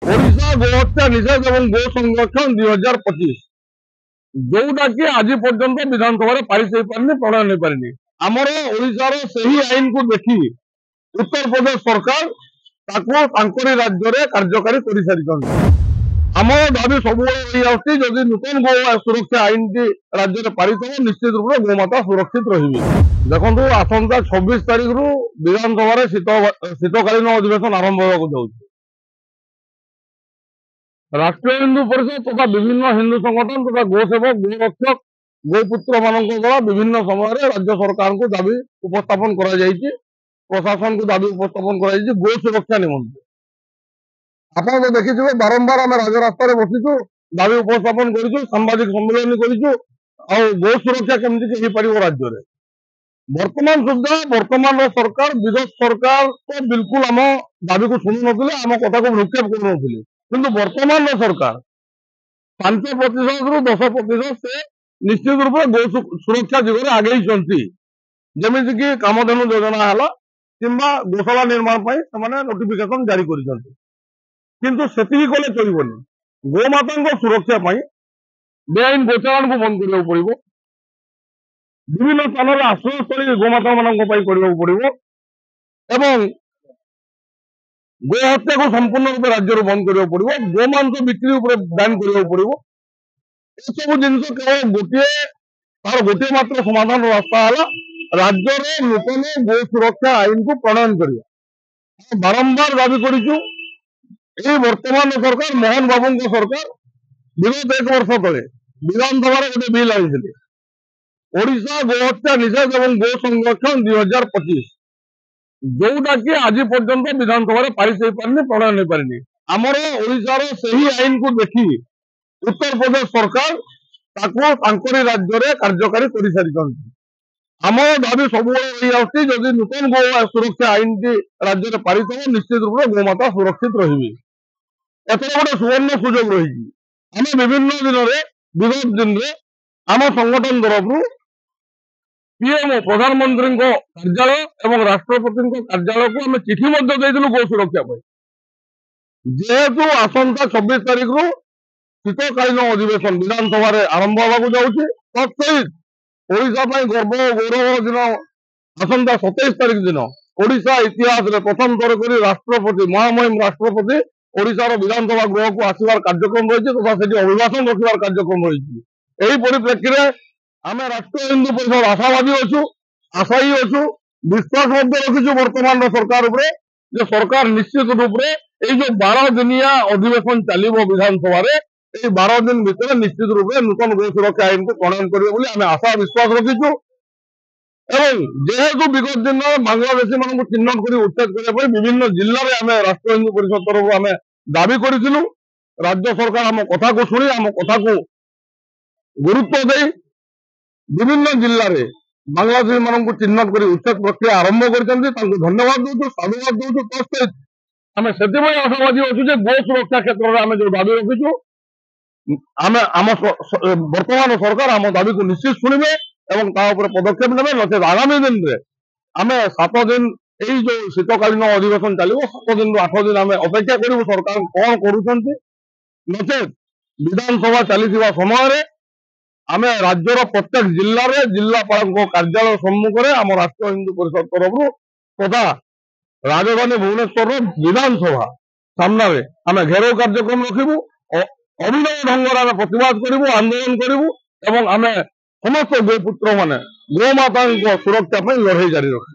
ओडिशा गोहत्या निषेध और गो संरक्षण 2025 जोटा कि आज पर्यंत विधानसभा पारित हो पारे प्रणयन हो पारे आमर ओडिशार सही आईन को देखी उत्तर प्रदेश सरकार राज्य में कार्यकारी कर सारी आम दाबी सब जदि नूतन गो सुरक्षा आईन टी राज्य में पारित हो निश्चित रूप से गोमाता सुरक्षित रही। देखो आसंता 26 तारीख रु विधानसभा शीतकालीन अधिवेशन आरंभ होगा राष्ट्रीय हिंदू परिषद तथा विभिन्न हिंदू संगठन तथा गोसेवक गोरक्षक गोपुत्र मान द्वारा विभिन्न समय राज्य सरकार को दाबी उपस्थापन करा प्रशासन को दाबी उपस्थापन करा गो सुरक्षा निमंत्रण आप तो देखिए बारंबार आम राजरास्तार बसीचु दाबी उपस्थापन करूँ सांबादिक सम्मेलन करूँ गो सुरक्षा केमती पार राज्य में वर्तमान सुधा वर्तमान सरकार विगत सरकार तो बिल्कुल आम दाबी को शुणु नुले आम कथा को भ्रुक्षेप करूँ किंतु वर्तमान सरकार 5% रु 10% से निश्चित रूप से गो सुरक्षा दिगरे आगे जमीक कि कामधेनु योजना है कि गोशाला निर्माण नोटिफिकेशन जारी कर किंतु सेतिकी कले चलबनी गोमाता सुरक्षा बेआईन गोचारण को बंद करने पड़ो विभिन्न स्थान में आश्रयस्थली गोमाता मान पड़ो एवं गो हत्या को संपूर्ण रूप राज्य बंद करने पड़ो गोमांस बिक्री बैन करने पड़ो सब जिनस केवल गोटे मात्र समाधान रास्ता है राज्य में नूतन गो सुरक्षा आईन को प्रणयन कर बारंबार दाबी करूँ वर्तमान सरकार मोहन बाबू सरकार विगत 1 वर्ष तले विधानसभा गोटे बिल आई ओडिशा गोहत्या निषेध और गो संरक्षण 2025 जोटा कि आज पर्यंत विधानसभा पारित हो पारे प्रणयन हो पारे आमर ओडिशार सही आईन को देखी उत्तर प्रदेश सरकार राज्य में कार्यकारी कर सारी आम दाबी सब जदि नूतन गो सुरक्षा आईन टी राज्य में पारित हो निश्चित रूप से गोमाता सुरक्षित रही एथर गोटे सुवर्ण सुजोग रही आम विभिन्न दिन में विगत दिन में आम संगठन तरफ पीएम प्रधानमंत्री कार्यालय एवं राष्ट्रपति कार्यालय को आम चिठी गो सुरक्षा जेहेतु आसंता 26 तारीख रु शीतकालीन अधिवेशन विधानसभा आरंभ होगा जाऊँगी तत्सहित ओडिशा गर्व गौरव दिन आसंता 27 तारीख दिन ओडिशा इतिहास में प्रथम थर कर राष्ट्रपति महामहिम राष्ट्रपति ओडिशार विधानसभा गृह को आसवार कार्यक्रम रही तथा से अभिभाषण रखार कार्यक्रम रही यही परिप्रेक्षी में आम राष्ट्रीय हिंदू परिषद आशावादी अच्छु आशायी अच्छु विश्वास रखीचु वर्तमान सरकार सरकार निश्चित रूप से जो 12 दिनिया अधिवेशन चलो विधानसभा 12 दिन भितर निश्चित रूप से नूतन गो सुरक्षा आईन को प्रणयन करेंगे आम आशा विश्वास रखीचु एवं जेहेतु विगत दिन बांग्लादेशी मान चिन्हट कर उच्छेद करने विभिन्न जिले में आम राष्ट्रीय हिंदू परिषद तरफ आम दाबी करूँ राज्य सरकार आम कथा को शुणी आम कथा को गुरुत्व दे विभिन्न जिले में बांग्लादेशी मान चिन्हट कर उच्छेद प्रक्रिया आरंभ कर धन्यवाद दूँ साधुवाद दूँ तत्सहित आम से आशावादी अच्छे गो सुरक्षा क्षेत्र में आम जो दाबी रखीचु आम वर्तमान सरकार आम दाबी को निश्चित शुणे एवं पदक्षेप ने नचेत आगामी दिन में आम 7 दिन यही जो शीतकालीन अधिवेशन चलो 7 दिन 8 दिन आम अपेक्षा करूँ सरकार कौन कर नचेत विधानसभा चली समय आम राज्यर प्रत्येक जिले में जिलापाल कार्यालय सम्मुख में आम राष्ट्रीय हिंदू परिषद तरफ तथा राजधानी भुवनेश्वर विधानसभा सामने आम घेराव कार्यक्रम रखू अभिनव ढंग आम प्रतिवाद करूँ आंदोलन करूँ आम समस्त गोपुत्र माने गोमाता सुरक्षा लड़ाई जारी रखें।